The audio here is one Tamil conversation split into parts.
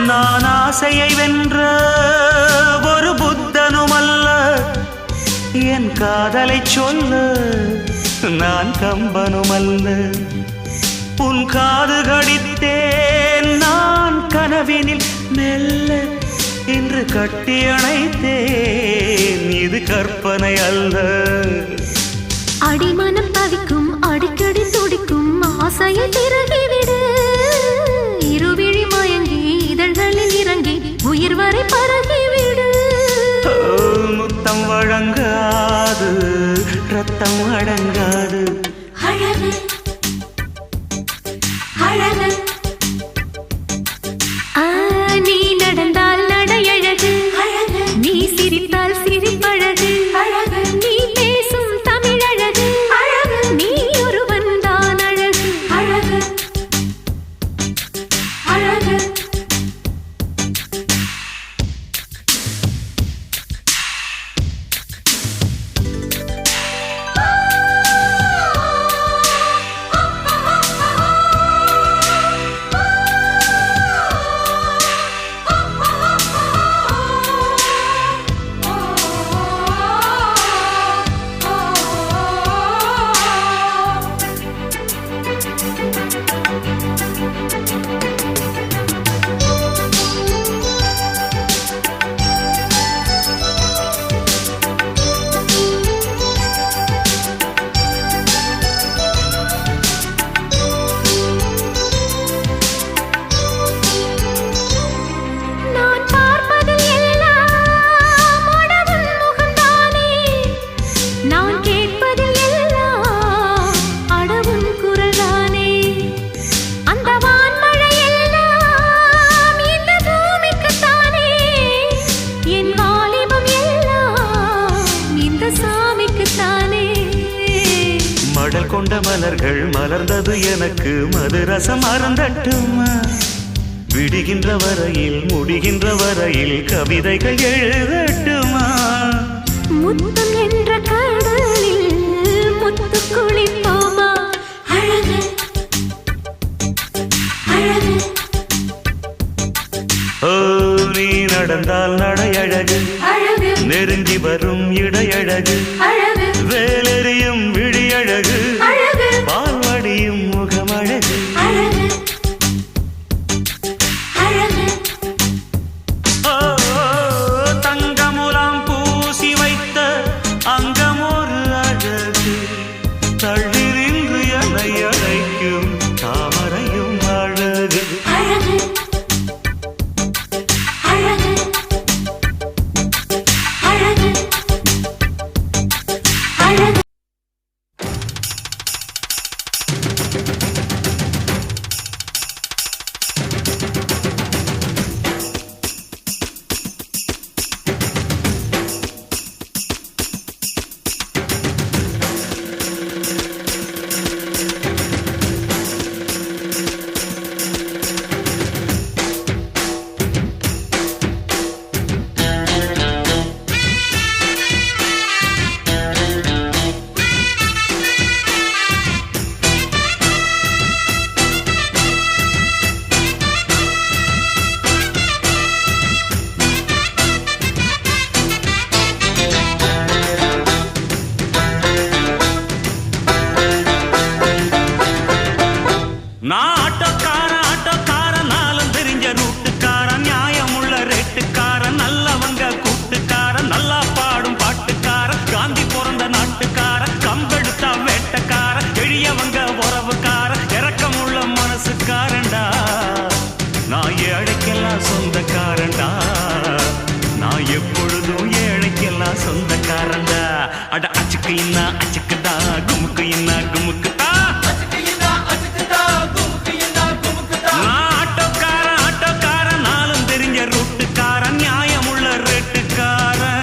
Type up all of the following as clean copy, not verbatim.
நான் ஆசையை வென்ற ஒரு புத்தனுமல்ல, என் காதலை சொல்ல நான் கம்பனுமல்ல. உன் காது கடித்தேன் நான் கனவினில் மெல்ல, இன்று கட்டி அணைத்தேன் இது கற்பனை அல்ல. அடிமனம் தவிக்கும் அடிக்கடி துடிக்கும் ஆசையை திறகிவிடு. இருவிழி மயங்கி இதழ்களில் இறங்கி உயிர் வரை பரகிவிடு. முத்தம் வழங்காது ரத்தம் அடங்காது. அழகு அழகு நீ நடந்தால் நடையழகு அழகு, நீ சிரித்தால் சிரிப்பழகு அழகு, நீ பேசும் தமிழழகு அழகு, நீ ஒருவன் தான் அழகு அழகு அழகு. மடல் கொண்ட மலர்கள் மலர்ந்தது எனக்கு மதுரசம் அருந்தட்டுமா. விடுகின்ற வரையில் முடிகின்ற வரையில் கவிதைகள் எழுதட்டுமா. முத்தம் என்ற கடலில் முத்து குளிப்போமா. அழகு அழகு ஓ நீ நடந்தால் நடையழகு அழகு, நெருங்கி வரும் இடையழகு அழகு, வேலெறியும் விழியழகு அழகு, பால்வடியும் முகமழகு அழகு அழகு. தங்கமுலாம் பூசி வைத்த அங்கமொரு அழகு, தள்ளி நின்று என்னை அழைக்கும் தாமரையும் அழகு அழகு அழகு அழகு அழகு. நான் ஆட்டோக்காரன் நாளும் தெரிஞ்ச ரூட்டுக்காரன், நியாயமுள்ள ரேட்டுக்காரன், நல்லவங்க கூட்டுக்காரன், நல்லா பாடும் பாட்டுக்காரன், காந்தி பிறந்த நாட்டுக்காரன், கம்பெடுத்தா வேட்டக்காரன், எளியவங்க உறவுக்காரன், இறக்கமுள்ள மனசுக்காரன்டா. நான் ஏழைக்கெல்லாம் சொந்தக்காரன்டா, நான் எப்பொழுதும் ஏழைக்கெல்லாம் சொந்தக்காரன்டா. அட அச்சுக்கு இன்னா அச்சுக்குதா, குமுக்கு இன்னா குமுக்குதா. ஆட்டோக்காரன் நாளும் தெரிஞ்ச ரூட்டுக்காரன், நியாயமுள்ள ரேட்டுக்காரன்.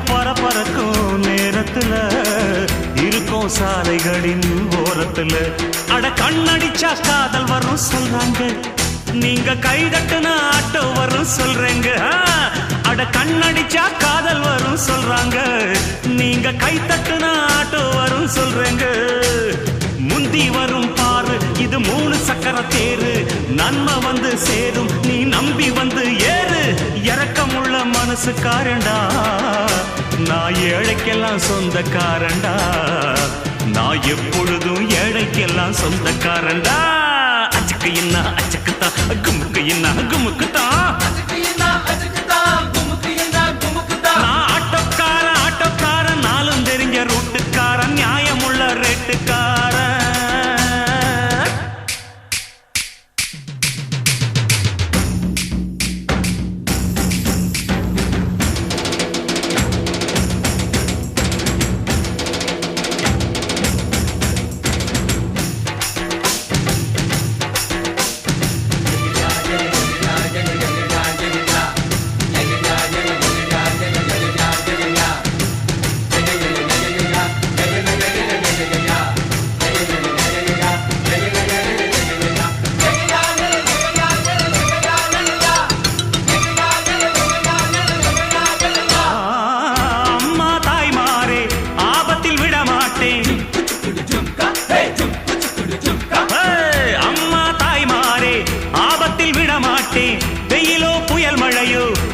பரபரக்கும் நேரத்துல இருக்கும் சாலைகளின் ஓரத்துல அட கண்ணடிச்சா காதல் வரும் சொல்றாங்க, நீங்க கைதட்டுன ஆட்டோ வரும் சொல்றேங்க. அட கண்ணடிச்சா காதல் வரும் சொல்றாங்க, நீங்க கைதட்டுன ஆட்டோ வரும் சொல்றேங்க. முந்தி வரும் பாரு இது 3 சக்கர தேரு, நன்மை வந்து சேரும் நீ நம்பி வந்து ஏறு. இரக்கமுள்ள மனசுக்காரண்டா நான் ஏழைக்கெல்லாம் சொந்தக்காரண்டா, நான் எப்பொழுதும் ஏழைக்கெல்லாம் சொந்தக்காரண்டா. அச்சுக்கு என்ன அச்சுக்குத்தா குமுக்கு என்ன குமுக்குத்தா, நான் ஆட்டோக்காரன் நாளும் தெரிஞ்ச ரூட்டுக்காரன், நியாயமுள்ள ரேட்டுக்காரன்.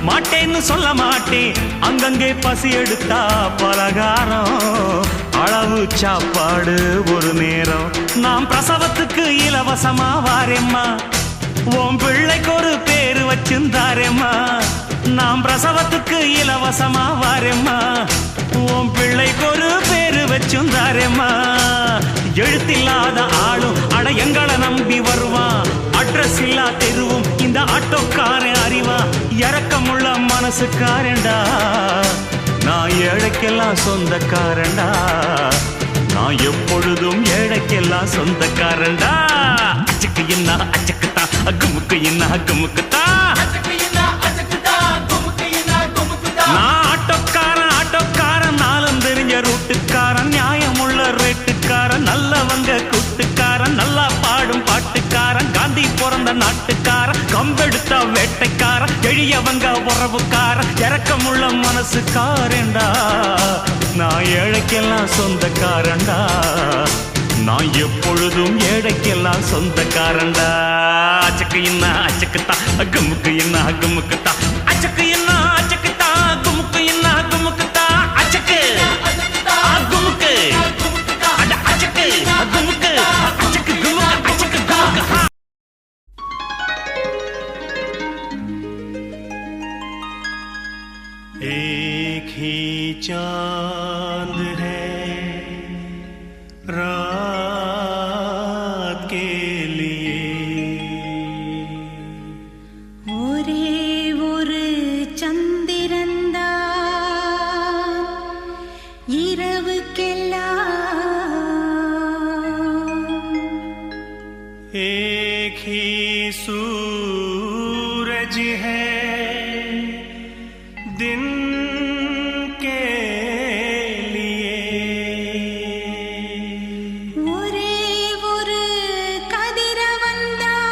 மாட்டேன்னு சொல்ல மாட்டேன், அங்கங்கே பசி எடுத்தா பலகாரம், அளவு சாப்பாடு ஒரு நேரம். நாம் பிரசவத்துக்கு இலவசமா வாரேம்மா, உன் பிள்ளைக்கு ஒரு பேரு வச்சிருந்தாரேம்மா. நாம் பிரசவத்துக்கு இலவசமா வாரேம்மா, உன் பிள்ளைக்கு ஒரு பேரு வச்சிருந்தாரேம்மா. எழுத்தில்லாத ஆளும் அட எங்களை நம்பி வருவான், அட்ரஸ் இல்லா தெருவும் இந்த ஆட்டோக்காரன் அறிவா. இரக்கமுள்ள மனசுக்காரண்டா நான் ஏழைக்கெல்லாம் சொந்தக்காரண்டா, நான் எப்பொழுதும் ஏழைக்கெல்லாம் சொந்தக்காரண்டா. அச்சுக்கு என்ன அச்சுக்குத்தா குமுக்கு என்ன குமுக்குத்தா, நான் ஆட்டோக்காரன் நாளும் தெரிஞ்ச ரூட்டுக்காரன், நியாயமுள்ள ரேட்டுக்காரன், நல்லவங்க கூட்டுக்காரன், நல்லா பாடும் பாட்டுக்காரன், காந்தி பிறந்த நாட்டுக்காரன், கம்பெடுத்த வேட்டைக்காரன், எளியவங்க உறவுக்காரன், இரக்கமுள்ள மனசுக்காரண்டா நான் ஏழைக்கெல்லாம் சொந்தக்காரண்டா, நான் எப்பொழுதும் ஏழைக்கெல்லாம் சொந்தக்காரண்டா. அச்சக்கு என்ன அச்சக்குத்தா குமுக்கு என்ன குமுக்குத்தா, அச்சக்கு என்ன அச்சக்குத்தா குமுக்கு என்ன குமுக்குத்தா, அச்சக்கு குமுக்கு அட அச்சக்கு குமுக்கு அச்சக்கு குமுக்கு அச்சக்கு குமுக்கு. एक ही चांद है रात के लिए, ஒரே ஒரு சந்திரன்தான் இரவுக்கெல்லாம், एक ही सूरज है दिन के लिए, ஒரே ஒரு கதிரவன்தான்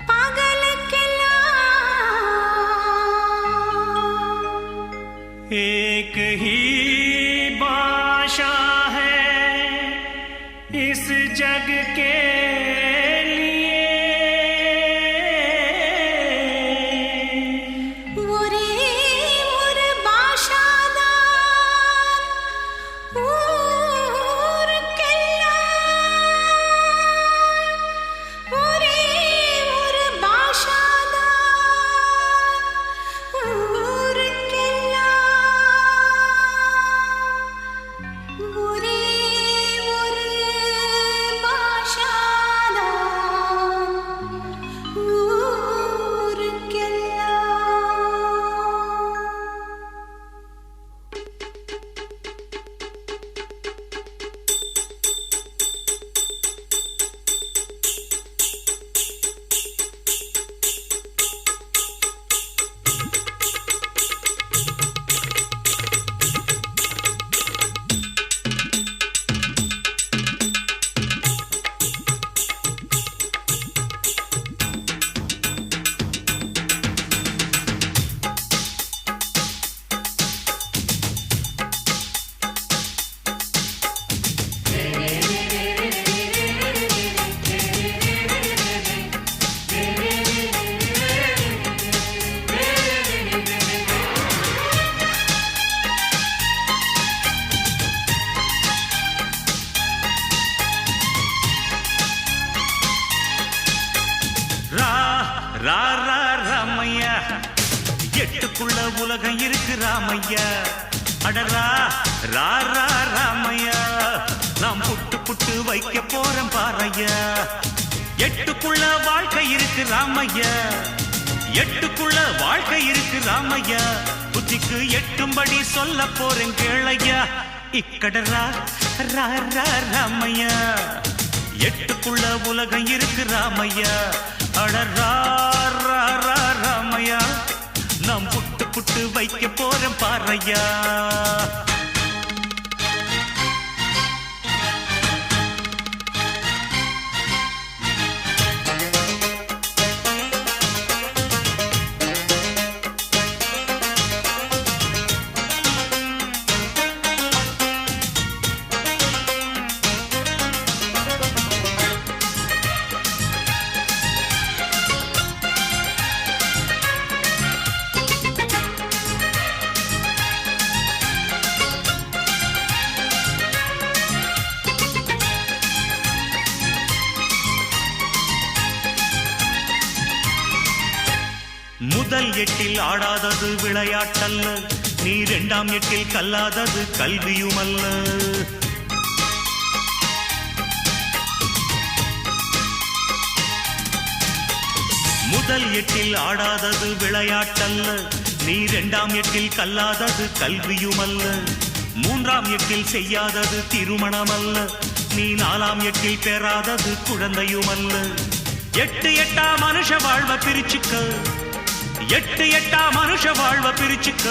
பகலுக்கெல்லாம், एक ही भाषा है इस जग के लिए, ஒரே ஒரு பாஷாதான் ஊருக்கெல்லாம், ஒரே ஒரு பாஷாதான் ஊருக்கெல்லாம். உலகம் இருக்கு ராமையா. அடரா ரா ரா ராமையா, நாம் புட்டு புட்டு வைக்க போறோம் பாரையா. எட்டுக்குள்ள வாழ்க்கை இருக்கு ராமையா, எட்டுக்குள்ள வாழ்க்கை இருக்கு ராமையா. புத்திக்கு எட்டும்படி சொல்ல போறேன் கேளையா. இக்கடரா ரா ரா ராமையா, எட்டுக்குள்ள உலகம் இருக்கு ராமையா. அடரா ரா ரா ராமையா, நாம் புட்டு புட்டு வைக்க போறோம் பாரையா. முதல் எட்டில் ஆடாதது விளையாட்டல்ல, நீ இரண்டாம் எட்டில் கல்லாதது கல்வியுமல்ல. முதல் எட்டில் ஆடாதது விளையாட்டல்ல, நீ இரண்டாம் எட்டில் கல்லாதது கல்வியுமல்ல. மூன்றாம் எட்டில் செய்யாதது திருமணமல்ல, நீ நாலாம் எட்டில் பெறாதது குழந்தையுமல்ல. எட்டு எட்டா மனுஷ வாழ்வ பிரிச்சுக்க, எட்டு எட்டா மனுஷ வாழ்வ பிரிச்சுக்க.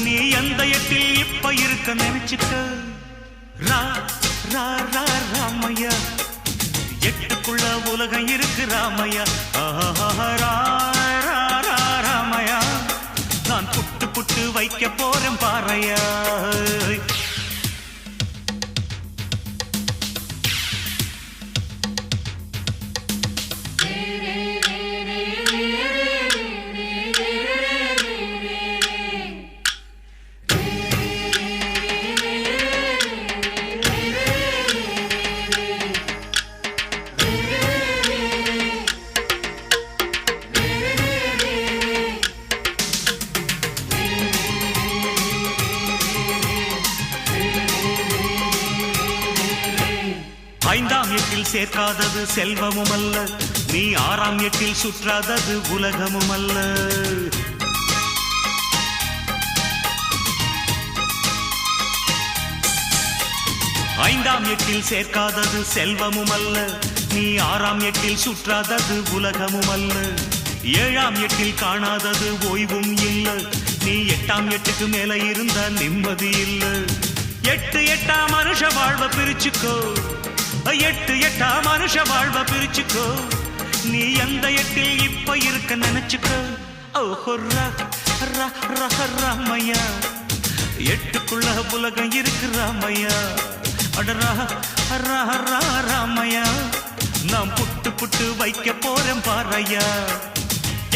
நீ எந்த எட்டில் இப்ப இருக்க நினைச்சுக்க. ரா ரா ரா ராமையா, எட்டுக்குள்ள உலகம் இருக்கு ராமையா. ரா ரா ரா ராமையா, நான் புட்டு புட்டு வைக்க போறேன் பாரையா. ஐந்தாம் எட்டில் சேர்க்காதது செல்வமும் அல்ல, நீ ஆறாம் எட்டில் சுற்றாதது உலகமும் அல்ல. ஐந்தாம் எட்டில் சேர்க்காதது செல்வமும் அல்ல, நீ ஆறாம் எட்டில் சுற்றாதது உலகமும் அல்ல. ஏழாம் எட்டில் காணாதது ஓய்வும் இல்ல, நீ எட்டாம் எட்டுக்கு மேல இருந்த நிம்மதி இல்ல. எட்டு எட்டா மனுஷ வாழ்வ பிரிச்சுக்கோ, எட்டு எட்டா மனுஷ வாழ்வ பிரிச்சுக்கோ. நீ எந்த எட்டில் இப்ப இருக்க நினைச்சுக்கோ. ஓஹோ ரா ரா ரா ராமையா, எட்டுக்குள்ள உலகம் இருக்கு ராமையா. அடரா ரா ரா ராமையா, நாம் புட்டு புட்டு வைக்க போறேன் பாரையா.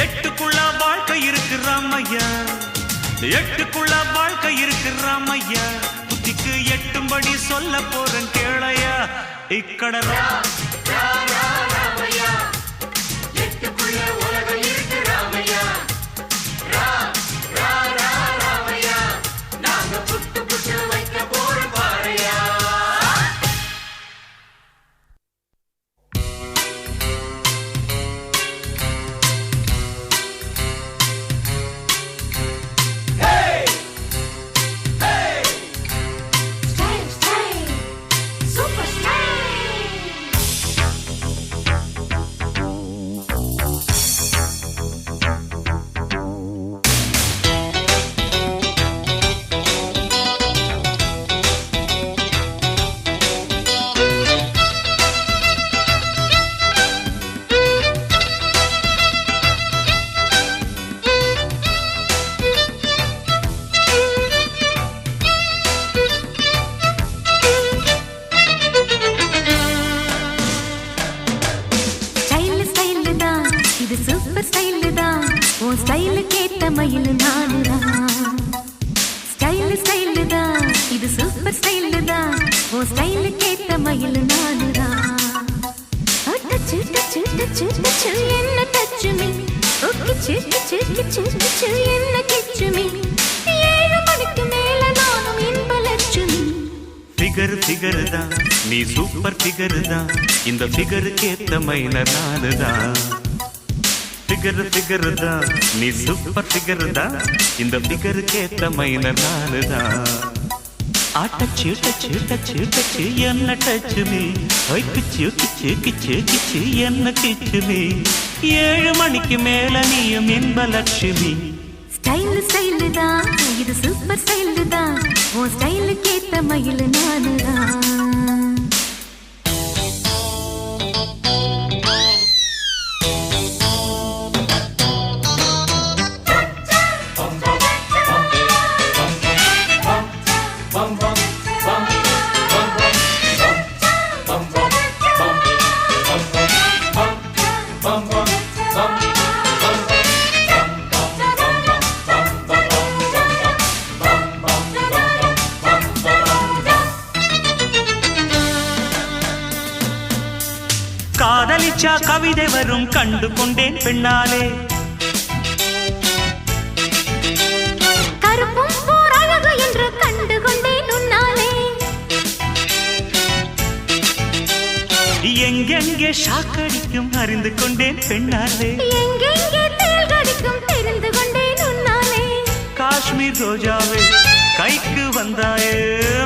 எட்டுக்குள்ள வாழ்க்கை இருக்கு ராமையா, எட்டுக்குள்ள வாழ்க்கை இருக்கு ராமையா. புத்திக்கு எட்டும்படி சொல்ல போறேன் கேளையா. இக்கடரா ரா ரா ராமையா, எட்டுக்குள்ள உலகம் இருக்கு ராமையா. ரா ரா ரா ராமையா, நாங்க புட்டு புட்டு வைக்க போறோம் பாரையா. மயில் நானுதான். ஸ்டைல் ஸ்டைல் தான், இது சூப்பர் ஸ்டைல் தான். ஓ ஸ்டைல் கேட்ட மயில் நானுதான். டச்சு டச்சு டச்சு டச்சு என்ன டச்சு மீ கிச்சு கிச்சு கிச்சு கிச்சு என்ன கிச்சுமி 7 மணிக்கு மேல நானும் இன்ப லட்சுமி ஃபிகர் ஃபிகர் தான் நீ சூப்பர் ஃபிகர் தான் இந்த ஃபிகருக்கு ஏத்த மைனர் நானு தான் ஃபிகர் ஃபிகர் தான் நீ சூப்பர் ஃபிகர் தான் இந்த ஃபிகருக்கு ஏத்த மைனர் நானு தான் டச்சு டச்சு டச்சு டச்சு என்ன டச்சு மீ கிச்சு கிச்சு கிச்சு கிச்சு என்ன கிச்சு மீ 7 மணிக்கு மேல நீயும் இன்ப லட்சுமி ஸ்டைல் ஸ்டைல் தான் இது சூப்பர் ஸ்டைல் தான் உன் ஸ்டைலுக்கு ஏத்த மயில் நானு தான் காதலிச்சா கவிதை வரும் கண்டு கொண்டேன் பெண்ணாலே கருப்பும் போர் அழகு என்று கண்டு கொண்டேன் உன்னாலே எங்கெங்கே ஷாக்கடிக்கும் அறிந்து கொண்டேன் பெண்ணாலே எங்கெங்கே தேள் கடிக்கும் தெரிந்து கொண்டேன் உன்னாலே காஷ்மீர் ரோஜாவே கைக்கு வந்தாயே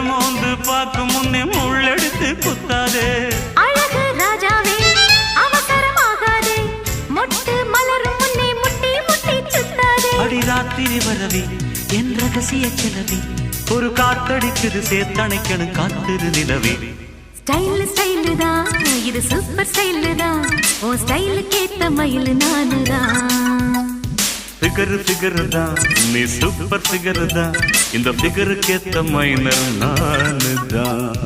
மோந்து பார்க்கும் முன்னே முள்ளெடுத்து குத்தாதே அழகு ராஜாவே அவசரமாகாதே மொட்டு மலரும் முன்னே முட்டி முட்டி சுத்தாதே அடி ராத்திரி வரவி என் ரகசிய கிளவி ஒரு காத்தடிக்குது சேர்த்தணைக்கணும் காத்திரு நிலவி ஸ்டைல் ஸ்டைல் தான் இது சூப்பர் ஸ்டைல் தான் உன் ஸ்டைலுக்கு ஏத்த மயில் நானு தான் ஃபிகர் ஃபிகர் தான் நீ சூப்பர் ஃபிகர் தான் இந்த ஃபிகருக்கு ஏத்த மைனர் நானு தான்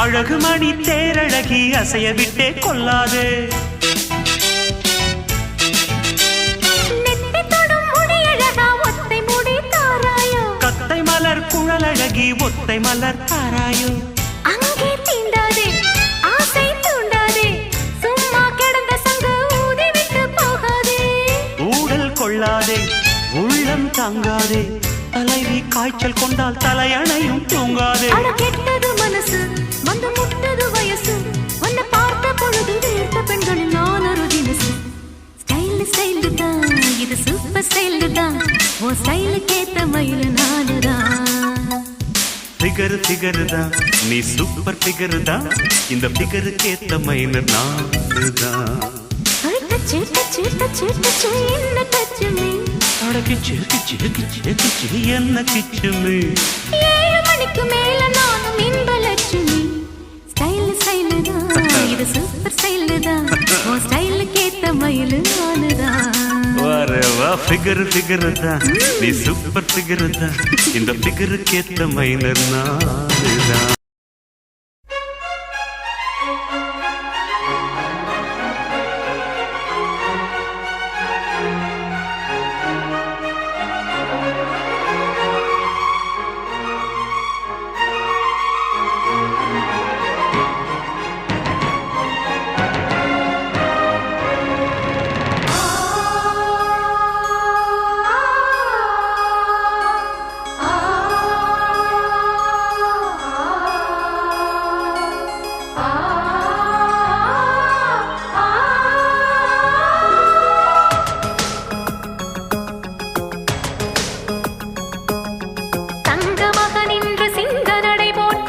அழகு மணி தேரழகி அசைய விட்டே கொள்ளாது கத்தை மலர் குழலழகி ஒத்தை மலர் தாராயோ அங்கே தீண்டாதே ஆசை தூண்டாதே சும்மா கிடந்த சங்கு ஊதி விட்டு போகாதே ஊடல் கொள்ளாதே உள்ளம் தாங்காதே தலைவி காய்ச்சல் கொண்டால் தலையணையும் தூங்காதே கெட்டது மனசு வந்து முட்டது வயசு உன்னை பார்த்த பொழுது வீழ்த்த பெண்களின் நான் ஒரு தினசு ஸ்டைல் ஸ்டைல் தான் இது சூப்பர் ஸ்டைல் தான் உன் ஸ்டைலுக்கு ஏத்த மயில் நானு தான் ஃபிகர் ஃபிகர் தான் நீ சூப்பர் ஃபிகர் தான் இந்த ஃபிகருக்கு ஏத்த மைனர் நானு தான் டச்சு டச்சு டச்சு டச்சு என்ன டச்சு மீ கிச்சு கிச்சு கிச்சு கிச்சு என்ன கிச்சு மீ 7 மணிக்கு மேல நானும் இன்ப லட்சுமி ஸ்டைல் ஸ்டைல் தான் இது சூப்பர் ஸ்டைல் தான் உன் ஸ்டைலுக்கு ஏத்த மயில் நானு தான் வரவா ஃபிகர் ஃபிகர் தான் நீ சூப்பர் ஃபிகர் தான் இந்த ஃபிகருக்கு ஏத்த மைனர் நானு தான் தங்க மகன் இன்று சிங்க நடை போட்டு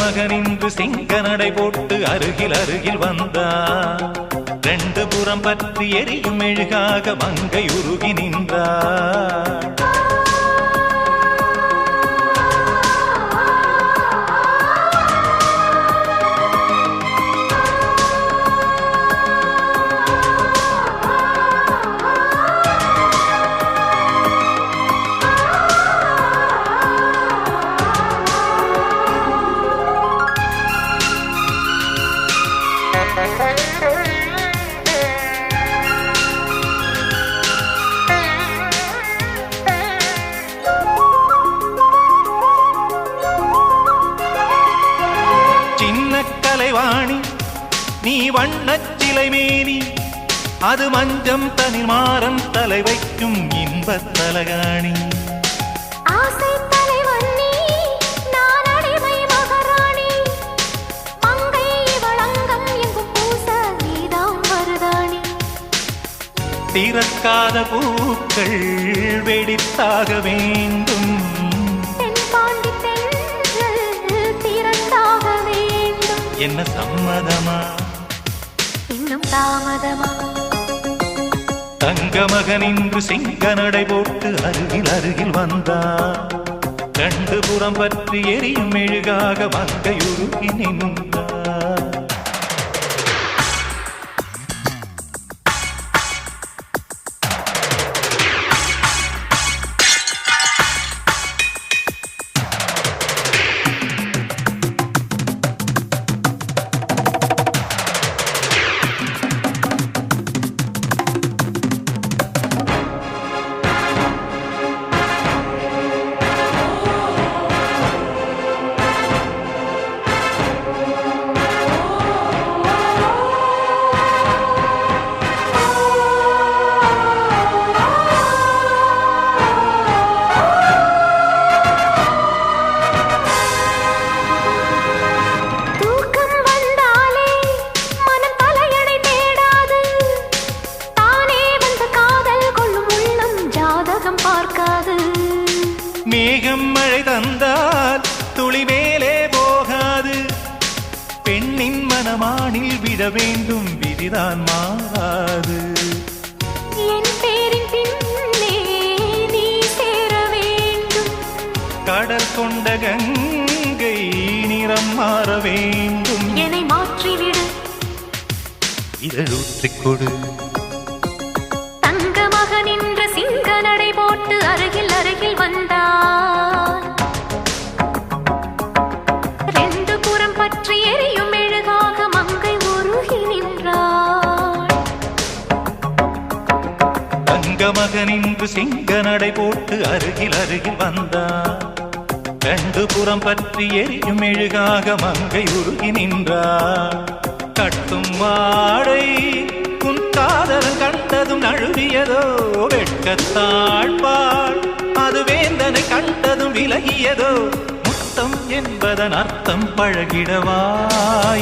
மகனின்று சிங்க நடை போட்டு அருகில் அருகில் வந்தார். ரெண்டு புறம் பற்றி எரியும் மெழுகாக மங்கை உருகி நின்றார். கலைவாணி நீ வண்ணச் சிலை மேனி, அது மஞ்சம் தனி மாறம் தலை வைக்கும் இன்பத் தலகாணி. ஆசை தலைவன் நீ, நான் அடிமை மகாராணி. மங்கை வளங்கம் எங்கும் பூச நீதான் மருதாணி. திறக்காத பூக்கள் வெடித்தாக வேண்டும், என்ன சம்மதமா இன்னும் தாமதமா? தங்க மகனின்று சிங்க நடை போட்டு அருகில் அருகில் வந்தார். ரெண்டு புறம் பற்றி எரியும் மெழுகாக மங்கையுருகி நின்றார். மேகம் மழை தந்தால் துளி மேலே போகாது, பெண்ணின் மனமானில் விட வேண்டும் விதிதான் மாறாது. என் பேரின் பின்னே நீ சேர வேண்டும், கடல் கொண்ட கங்கை நிறம் மாற வேண்டும். என்னை மாற்றிவிடு, இதழூற்றிக் கொடு. தங்க மகனின்ற சிங்க நடை போட்டு அருகில் அருகில் வந்தார். ரெண்டு புறம் பற்றி எரியும் மெழுகாக மங்கை உருகி நின்றாள். தங்க மகனின்று சிங்க நடை போட்டு அருகில் அருகில் வந்தார். ரெண்டு புறம் பற்றி எரியும் மெழுகாக மங்கை உருகி நின்றார். கட்டும் வாடை உன் காதலன் கண்டதும் நழுவியதோ, வெட்கத்தாழ்பாள் அது வேந்தனை கண்டதும் விலகியதோ. முத்தம் என்பதன் அர்த்தம் பழகிடவா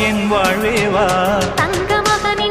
என் வாழ்வேவா. தங்க மகன்